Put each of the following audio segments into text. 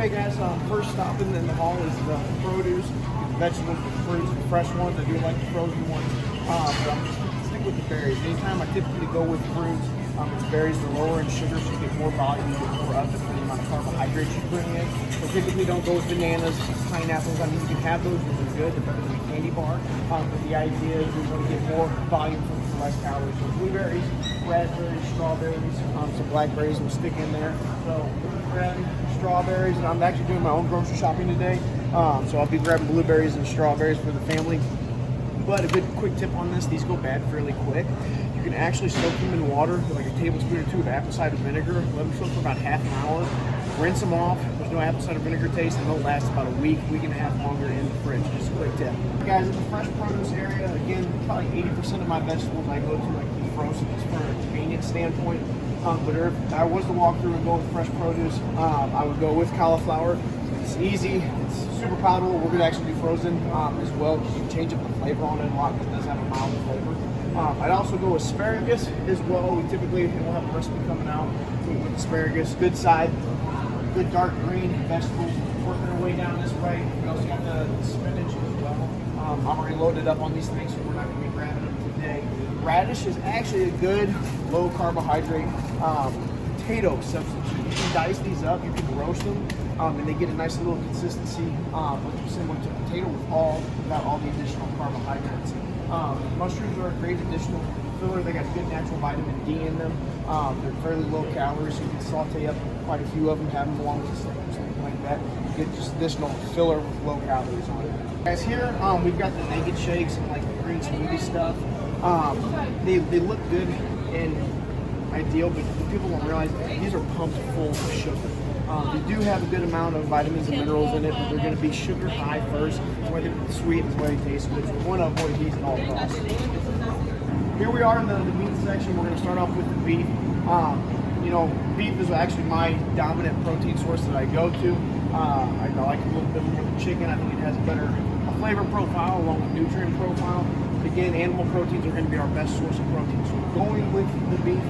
Okay guys, first stop in the hall is the produce, the vegetables, the fruits, the fresh ones. I do like the frozen ones, but I'm just gonna stick with the berries. Anytime I typically go with fruits, it's berries, they're lower in sugar, so you get more volume, you get more of it for the amount of carbohydrates you bring in. So typically don't go with bananas, pineapples. I mean, you can have those, those are good, they're better than a candy bar, but the idea is we want to get more volume for less calories. So blueberries, raspberries, strawberries, some blackberries will stick in there. So grabbing strawberries, and I'm actually doing my own grocery shopping today, so I'll be grabbing blueberries and strawberries for the family. But a good quick tip on this, these go bad fairly quick. You can actually soak them in water, like a tablespoon or two of apple cider vinegar, let them soak for about half an hour, rinse them off. There's no apple cider vinegar taste, and they'll last about a week and a half longer in the fridge. Just a quick tip. Guys, in the fresh produce area, again, probably 80% of my vegetables I go to like frozen just for a convenience standpoint. But if I was to walk through and go with fresh produce, I would go with cauliflower. It's easy, it's super palatable. We're gonna actually do frozen as well, because you can change up the flavor on it a lot, because it does have a mild flavor. I'd also go with asparagus as well. We typically will have a recipe coming out with asparagus. Good side, good dark green vegetables. Working our way down this way. We also got the spinach as well. I'm already loaded up on these things, so we're not gonna be grabbing them today. Radish is actually a good low carbohydrate potato substitute. You can dice these up, you can roast them, and they get a nice little consistency, similar to potato without all the additional carbohydrates. Mushrooms are a great additional filler. They got good natural vitamin D in them. They're fairly low calories, so you can saute up quite a few of them, have them along with a steak or something like that. You get just additional filler with low calories on it. Guys, here we've got the naked shakes and like the green smoothie stuff. They look good and ideal, but people don't realize these are pumped full of sugar. They do have a good amount of vitamins and minerals in it, but they're going to be sugar high first. It's why they're sweet, it's why they taste good. So we want to avoid these at all costs. Here we are in the meat section. We're going to start off with the beef. Beef is actually my dominant protein source that I go to. I like it a little bit more than chicken. I think it has a flavor profile along with nutrient profile. Again, animal proteins are going to be our best source of protein. So going with the beef,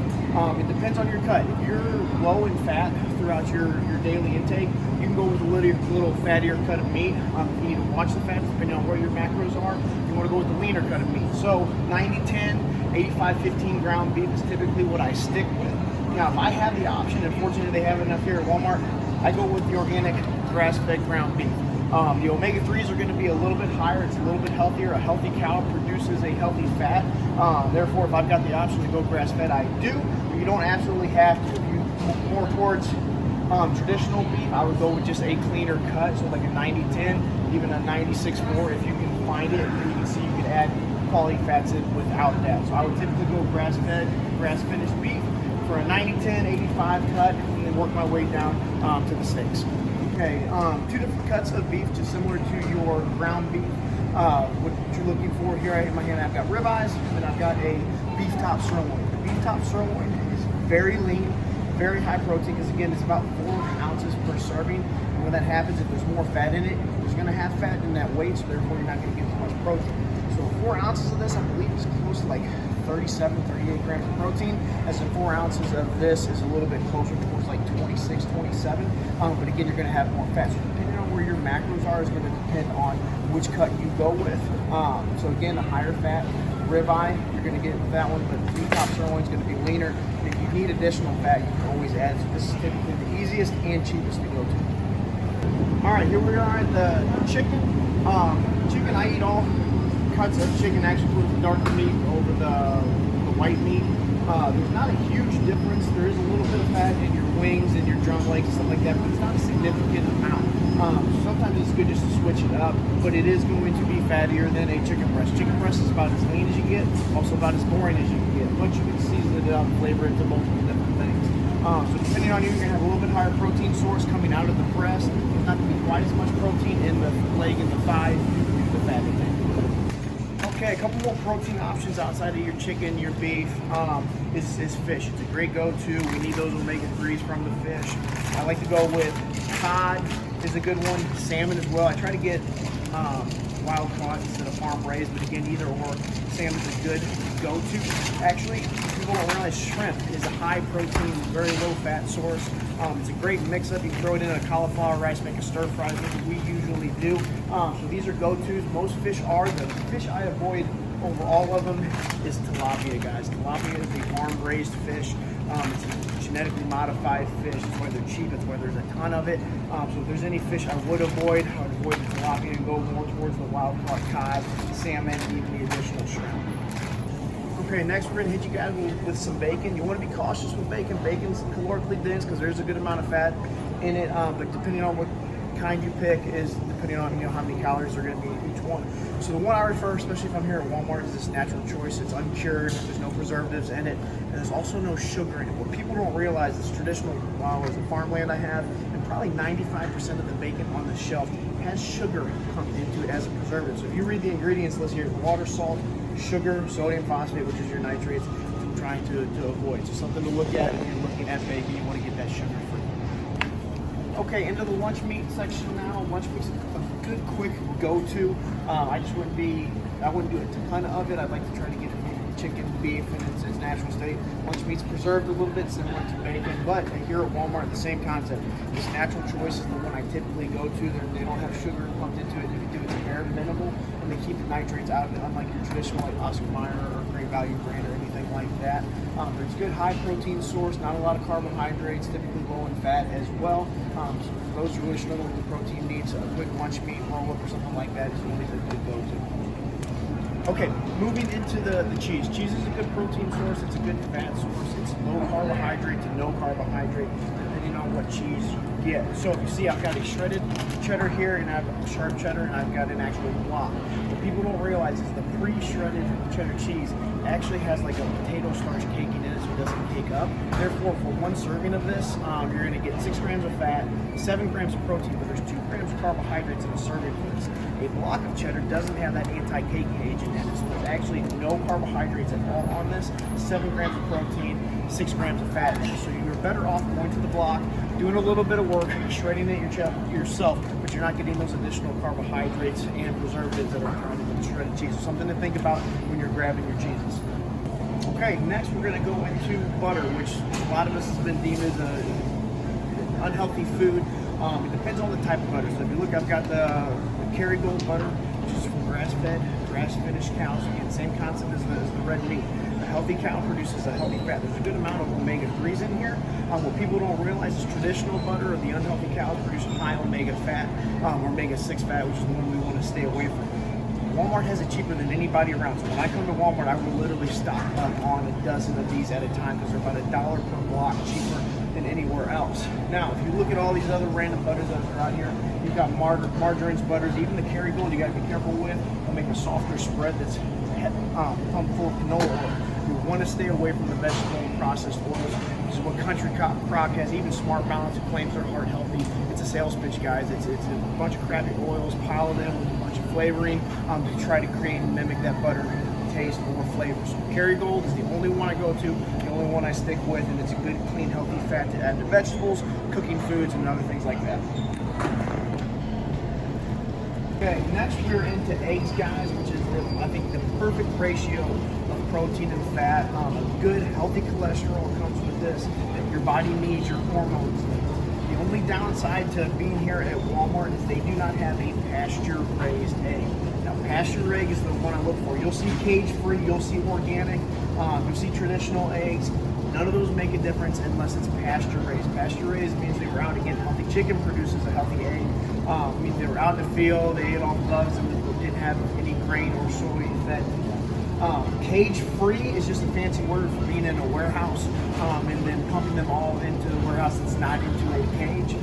it depends on your cut. If you're low in fat throughout your daily intake, you can go with a little fattier cut of meat. You need to watch the fats depending on where your macros are. You want to go with the leaner cut of meat. So 90-10, 85-15 ground beef is typically what I stick with. Now, if I have the option, and fortunately they have enough here at Walmart, I go with the organic grass-fed ground beef. The omega-3s are going to be a little bit higher. It's a little bit healthier. A healthy cow produces a healthy fat. Therefore, if I've got the option to go grass-fed, I do. But you don't absolutely have to. If you more towards traditional beef, I would go with just a cleaner cut, so like a 90-10, even a 96-4 if you can find it. And you can see you can add quality fats in without that. So I would typically go grass-fed, grass-finished beef for a 90-10, 85 cut, and then work my way down to the steaks. Okay, two different cuts of beef, just similar to your ground beef. What you're looking for here, in my hand, I've got ribeyes, and I've got a beef top sirloin. The beef top sirloin is very lean, very high protein, because again, it's about 4 ounces per serving. And when that happens, if there's more fat in it, there's going to have fat in that weight, so therefore you're not going to get as much protein. So 4 ounces of this, I believe, is close to like 37, 38 grams of protein, as in 4 ounces of this is a little bit closer towards like 26, 27. But again, you're going to have more fat. So depending on where your macros are is going to depend on which cut you go with. So again, a higher fat ribeye, you're going to get with that one, but the beef top sirloin is going to be leaner. And if you need additional fat, you can always add. So this is typically the easiest and cheapest to go to. All right, here we are at the chicken. Chicken, I eat all cuts of chicken, actually with the dark meat over the white meat. There's not a huge difference. There is a little bit of fat in your wings and your drum legs and stuff like that, but it's not a significant amount. Sometimes it's good just to switch it up, but it is going to be fattier than a chicken breast. Chicken breast is about as lean as you get, also about as boring as you can get, but you can season it up, flavor it to multiple different things. So depending on you, you're going to have a little bit higher protein source coming out of the breast. There's not going to be quite as much protein in the leg and the thigh due to the fat intake. Okay, a couple more protein options outside of your chicken, your beef, is fish. It's a great go-to. We need those omega-3s from the fish. I like to go with cod is a good one, salmon as well. I try to get wild caught instead of farm raised, but again, either or. Salmon's a good go-to. Actually, people don't realize shrimp is a high protein, very low fat source. It's a great mix up. You can throw it in a cauliflower rice, make a stir fry, like we usually do. So these are go-tos. Most fish are. The fish I avoid over all of them is tilapia, guys. Tilapia is a farm-raised fish. It's a genetically modified fish. That's why they're cheap. That's why there's a ton of it. So if there's any fish I would avoid the tilapia and go more towards the wild-caught cod, salmon, and even the additional shrimp. Okay, next we're gonna hit you guys with some bacon. You wanna be cautious with bacon. Bacon's calorically dense because there's a good amount of fat in it, but depending on what kind you pick is depending on how many calories are gonna be in each one. So the one I refer, especially if I'm here at Walmart, is this Natural Choice. It's uncured, there's no preservatives in it, and there's also no sugar in it. What people don't realize is traditional, as a farmland I have, and probably 95% of the bacon on the shelf has sugar pumped into it as a preservative. So if you read the ingredients list here, water, salt, sugar, sodium phosphate, which is your nitrates, I'm trying to avoid. So something to look at when you're looking at bacon. You want to get that sugar free. Okay, into the lunch meat section now. Lunch meat's a good, quick go-to. I wouldn't do a ton of it. I'd like to try to get chicken, beef, in its natural state. Lunch meat's preserved a little bit, similar to bacon, but here at Walmart, the same concept. This Natural Choice is the one I typically go to. They don't have sugar pumped into it. They do it's very minimal, and they keep the nitrates out of it, unlike your traditional like Oscar Mayer or Great Value brand or anything like that. It's a good high protein source, not a lot of carbohydrates, typically low in fat as well. So for those who really struggle with the protein needs, a quick lunch meat roll-up or something like that is always a good go-to. Okay, moving into the cheese. Cheese is a good protein source. It's a good fat source. It's low carbohydrate to no carbohydrate, depending on what cheese you get. So if you see, I've got a shredded cheddar here, and I have a sharp cheddar, and I've got an actual block. What people don't realize is the pre-shredded cheddar cheese actually has like a potato starch caking in it, so it doesn't cake up. Therefore, for one serving of this, you're going to get 6 grams of fat, 7 grams of protein, but there's 2 grams of carbohydrates in a serving of this. A block of cheddar doesn't have that anti-caking agent in it, so there's actually no carbohydrates at all on this. 7 grams of protein, 6 grams of fat in it. So you're better off going to the block, doing a little bit of work, shredding it yourself, but you're not getting those additional carbohydrates and preservatives that are found in the shredded cheese. So something to think about when you're grabbing your cheeses. Okay, next we're going to go into butter, which a lot of us has been deemed as an unhealthy food. It depends on the type of butter. So if you look, I've got the Kerrygold butter, which is from grass-fed, grass-finished cows. Again, same concept as the red meat. A healthy cow produces a healthy fat. There's a good amount of omega-3s in here. What people don't realize is traditional butter or the unhealthy cows produce high omega fat, omega-6 fat, which is the one we want to stay away from. Walmart has it cheaper than anybody around. So when I come to Walmart, I will literally stock up on a dozen of these at a time because they're about $1 per block cheaper than anywhere else. Now, if you look at all these other random butters that are out here, you've got margarines, butters, even the Kerrygold you got to be careful with. They'll make a softer spread that's pumped full of canola oil. You want to stay away from the vegetable and processed oils. This is what Country Crock has. Even Smart Balance, who claims they're heart healthy. It's a sales pitch, guys. It's a bunch of crappy oils piled in with a bunch of flavoring to try to create and mimic that butter taste or flavor. So Kerrygold is the only one I go to, the only one I stick with, and it's a good, clean, healthy fat to add to vegetables, cooking foods, and other things like that. Okay, next we're into eggs, guys, which is, I think, the perfect ratio of protein and fat. A good, healthy cholesterol comes with this that your body needs, your hormones. The only downside to being here at Walmart is they do not have a pasture-raised egg. Now, pasture egg is the one I look for. You'll see cage-free, you'll see organic, you'll see traditional eggs. None of those make a difference unless it's pasture-raised. Pasture-raised means they were out to get healthy. Chicken produces a healthy egg. It means they were out in the field, they ate all the bugs, and they didn't have any grain or soy fed to them. Cage-free is just a fancy word for being in a warehouse and then pumping them all into the warehouse that's not into a cage.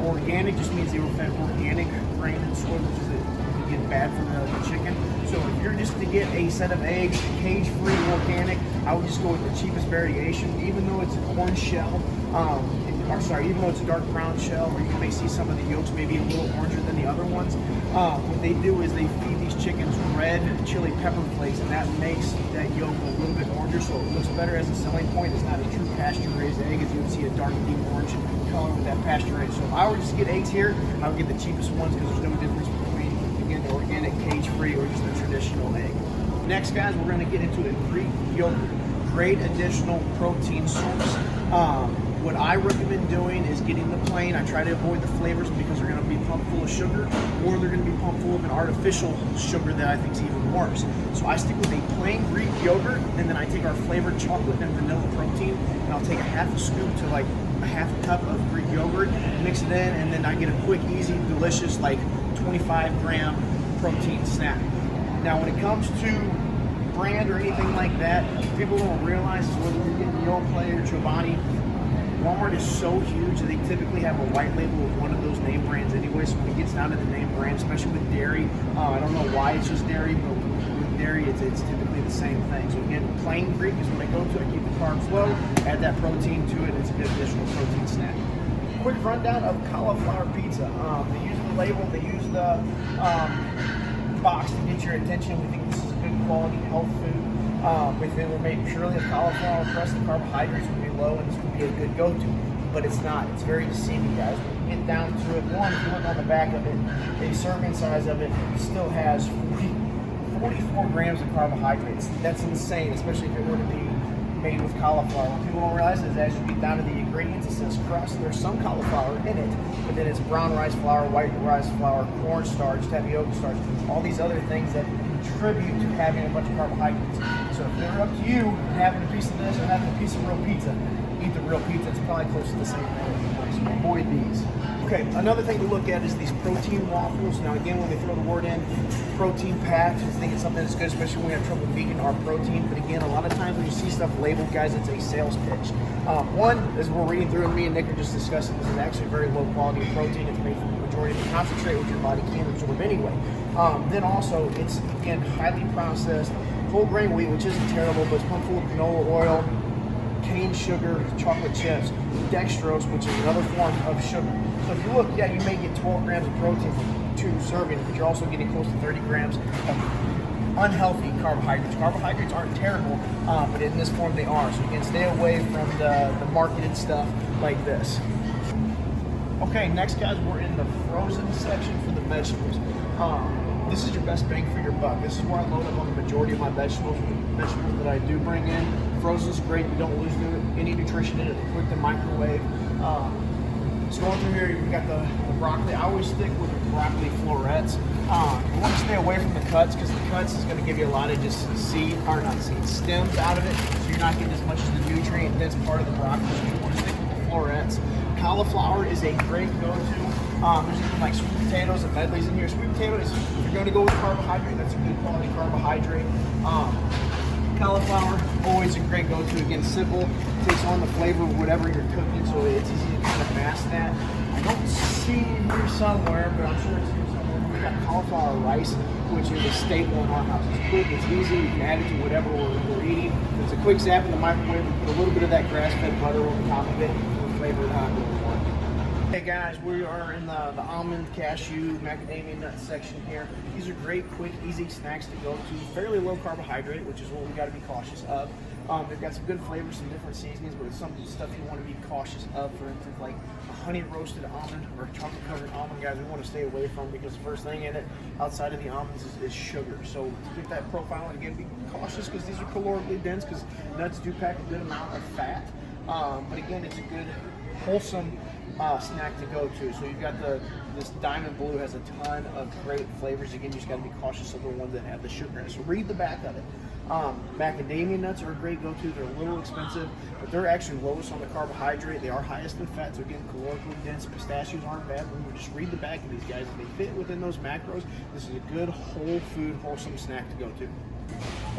Organic just means they were fed organic grain and soy, which is bad for the chicken. So if you're just to get a set of eggs, cage-free, organic, I would just go with the cheapest variation, even though it's an orange shell, even though it's a dark brown shell, or you may see some of the yolks maybe a little oranger than the other ones. What they do is they feed these chickens red chili pepper flakes, and that makes that yolk a little bit oranger, so it looks better as a selling point. It's not a true pasture-raised egg, as you would see a dark deep orange color with that pasture-raised. So if I were just to get eggs here, I would get the cheapest ones because there's no difference between, again, the organic, cage-free, or just the traditional egg. Next, guys, we're going to get into a Greek yogurt. great additional protein source. What I recommend doing is getting the plain. I try to avoid the flavors because they're going to be pumped full of sugar, or they're going to be pumped full of an artificial sugar that I think is even worse. So I stick with a plain Greek yogurt, and then I take our flavored chocolate and vanilla protein, and I'll take a half a scoop to like a half a cup of Greek yogurt, mix it in, and then I get a quick, easy, delicious, like 25-gram protein snack. Now, when it comes to brand or anything like that, people don't realize whether you're getting Yoplait or Chobani, Walmart is so huge that they typically have a white label with one of those name brands anyway. So when it gets down to the name brand, especially with dairy, I don't know why it's just dairy, but with dairy, it's typically the same thing. So again, plain Greek is what I go to. I keep the carbs low, add that protein to it. It's a good additional protein snack. Quick rundown of cauliflower pizza. They use the label, they use the box to get your attention. We think this is a good quality health food. If it were made purely of cauliflower crust, the carbohydrates would be low and this would be a good go-to. But it's not. It's very deceiving, guys. When you get down to it, one, if you look on the back of it, the serving size of it still has 44 grams of carbohydrates. That's insane, especially if it were to be made with cauliflower. What people don't realize is as you get down to the ingredients, it says crust. There's some cauliflower in it, but then it's brown rice flour, white rice flour, cornstarch, tapioca starch, all these other things that contribute to having a bunch of carbohydrates. So if they're up to you, having a piece of this or having a piece of real pizza, eat the real pizza. It's probably close to the same thing. So avoid these. Okay, another thing to look at is these protein waffles. Now again, when they throw the word in protein packed, I think it's something that's good, especially when we have trouble meeting our protein. But again, a lot of times when you see stuff labeled, guys, it's a sales pitch. One, as we're reading through, and me and Nick are just discussing, this is actually very low quality protein. It's made from the majority of the concentrate, which your body can't absorb anyway. Then also, it's again highly processed, whole grain wheat, which isn't terrible, but it's pumped full of canola oil, cane sugar, chocolate chips, dextrose, which is another form of sugar. So if you look, yeah, you may get 12 grams of protein from 2 servings, but you're also getting close to 30 grams of unhealthy carbohydrates. Carbohydrates aren't terrible, but in this form they are. So again, stay away from the marketed stuff like this. Okay, next guys, we're in the frozen section for the vegetables. This is your best bang for your buck. This is where I load up on the majority of my vegetables. The vegetables that I do bring in, frozen's great. You don't lose any nutrition in it. They're quick to microwave. So going through here, you've got the broccoli. I always stick with the broccoli florets. You want to stay away from the cuts because the cuts is going to give you a lot of just stems out of it. So you're not getting as much as the nutrient that's part of the broccoli. So you want to stick with the florets. Cauliflower is a great go-to. There's even like sweet potatoes and medleys in here. Sweet potatoes, if you're going to go with carbohydrate, that's a good quality carbohydrate. Cauliflower, always a great go-to. Again, simple, takes on the flavor of whatever you're cooking, so it's easy to kind of mask that. I don't see it here somewhere, but I'm sure it's here somewhere. We got cauliflower rice, which is a staple in our house. It's quick, it's easy, you can add it to whatever we're eating. It's a quick zap in the microwave. We put a little bit of that grass-fed butter over the top of it, and flavor it however we want. Hey guys, we are in the almond, cashew, macadamia nut section here. These are great, quick, easy snacks to go to. Fairly low carbohydrate, which is what we got to be cautious of. They've got some good flavors, some different seasonings, but it's some stuff you want to be cautious of. For instance, like a honey roasted almond or chocolate covered almond, guys, we want to stay away from because the first thing in it, outside of the almonds, is sugar. So to get that profile, and again, be cautious because these are calorically dense because nuts do pack a good amount of fat. But again, it's a good, wholesome snack to go to. So you've got this Diamond Blue has a ton of great flavors. Again, you just got to be cautious of the ones that have the sugar in it. So read the back of it. Macadamia nuts are a great go-to. They're a little expensive, but they're actually lowest on the carbohydrate. They are highest in fat, so again, calorically dense. Pistachios aren't bad. Remember, just read the back of these guys. If they fit within those macros, this is a good whole food, wholesome snack to go to.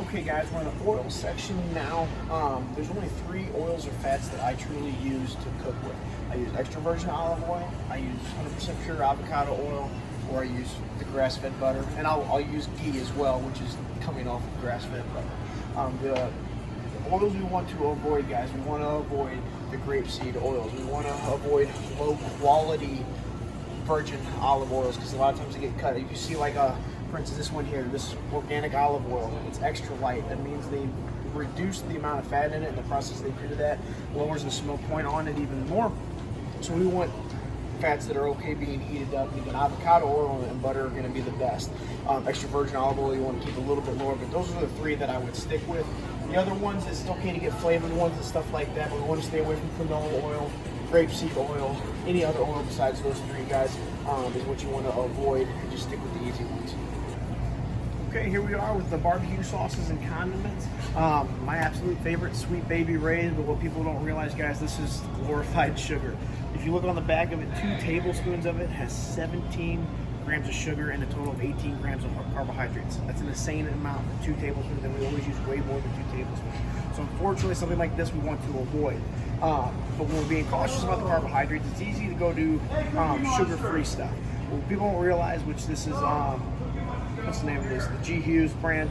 Okay guys, we're in the oil section now. There's only 3 oils or fats that I truly use to cook with. I use extra virgin olive oil, I use 100% pure avocado oil, or I use the grass-fed butter, and I'll use ghee as well, which is coming off of grass-fed butter. The oils we want to avoid, guys, we want to avoid the grapeseed oils. We want to avoid low-quality virgin olive oils because a lot of times they get cut. If you see like for instance, this one here, this organic olive oil, it's extra light. That means they reduce the amount of fat in it, and the process they do that lowers the smoke point on it even more. So we want fats that are okay being heated up. Even avocado oil and butter are going to be the best. Extra virgin olive oil you want to keep a little bit lower, but those are the 3 that I would stick with. The other ones, it's okay to get flavored ones and stuff like that, but we want to stay away from canola oil, grapeseed oil, any other oil besides those three guys is what you want to avoid, and just stick with the easy ones. Okay, here we are with the barbecue sauces and condiments. My absolute favorite, Sweet Baby Ray's, but what people don't realize, guys, this is glorified sugar. If you look on the back of it, 2 tablespoons of it has 17 grams of sugar and a total of 18 grams of carbohydrates. That's an insane amount for 2 tablespoons, and we always use way more than 2 tablespoons. So unfortunately, something like this we want to avoid. But when we're being cautious about the carbohydrates, it's easy to go do sugar-free stuff. What people don't realize, which this is, what's the name of this? The G. Hughes brand.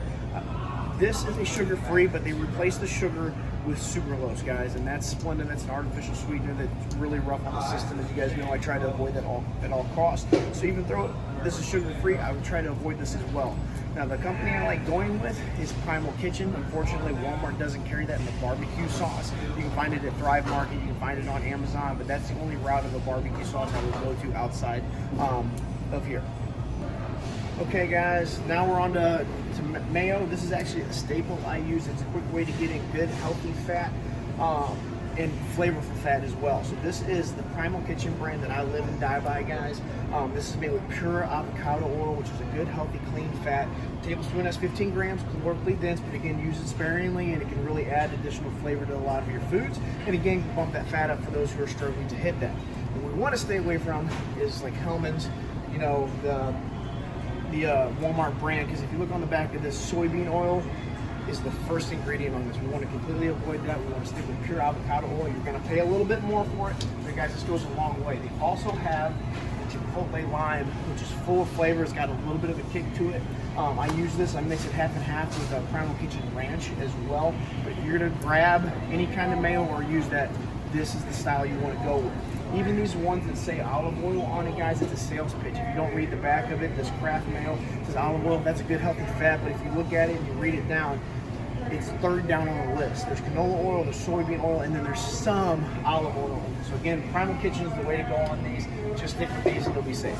This is a sugar-free, but they replace the sugar with sucralose, guys, and that's Splenda. That's an artificial sweetener that's really rough on the system. As you guys know, I try to avoid that at all costs. So even though this is sugar-free, I would try to avoid this as well. Now, the company I like going with is Primal Kitchen. Unfortunately, Walmart doesn't carry that in the barbecue sauce. You can find it at Thrive Market. You can find it on Amazon, but that's the only route of a barbecue sauce I would go to outside of here. Okay, guys, now we're on to mayo. This is actually a staple I use. It's a quick way to get in good, healthy fat and flavorful fat as well. So this is the Primal Kitchen brand that I live and die by, guys. This is made with pure avocado oil, which is a good, healthy, clean fat. A tablespoon has 15 grams, calorically dense, but again, use it sparingly, and it can really add additional flavor to a lot of your foods. And again, bump that fat up for those who are struggling to hit that. What we want to stay away from is like Hellmann's, you know, the Walmart brand, because if you look on the back of this, soybean oil is the first ingredient on this. We want to completely avoid that. We want to stick with pure avocado oil. You're going to pay a little bit more for it, but guys, this goes a long way. They also have the Chipotle lime, which is full of flavor. It's got a little bit of a kick to it. I use this, I mix it half and half with Primal Kitchen Ranch as well. But if you're going to grab any kind of mayo or use that, this is the style you want to go with. Even these ones that say olive oil on it, guys, it's a sales pitch. If you don't read the back of it, this Kraft mayo says olive oil. That's a good, healthy fat, but if you look at it and you read it down, it's third down on the list. There's canola oil, there's soybean oil, and then there's some olive oil. So again, Primal Kitchen is the way to go on these. Just stick with these and you'll be safe.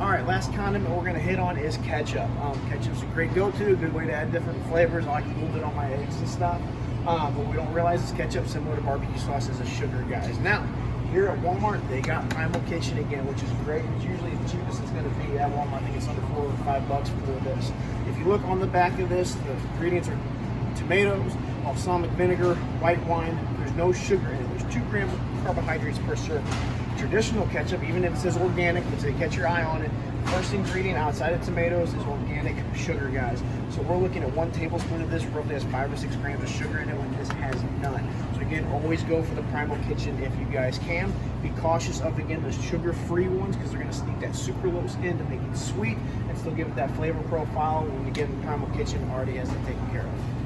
All right, last condiment we're gonna hit on is ketchup. Ketchup's a great go-to, a good way to add different flavors. I like to move it on my eggs and stuff. But we don't realize this ketchup, similar to barbecue sauce, is a sugar, guys. Now, here at Walmart, they got Primal Kitchen again, which is great. It's usually the cheapest it's going to be at Walmart. I think it's under $4 or $5 for this. If you look on the back of this, the ingredients are tomatoes, balsamic vinegar, white wine. There's no sugar in it. There's 2 grams of carbohydrates per serving. Traditional ketchup, even if it says organic, which they catch your eye on it, first ingredient outside of tomatoes is organic sugar, guys. So we're looking at 1 tablespoon of this roughly has 5 or 6 grams of sugar in it, when this has none. So again, always go for the Primal Kitchen if you guys can. Be cautious of, again, the sugar-free ones, because they're going to sneak that sucralose in to make it sweet and still give it that flavor profile. When you get in the Primal Kitchen, already has it taken care of.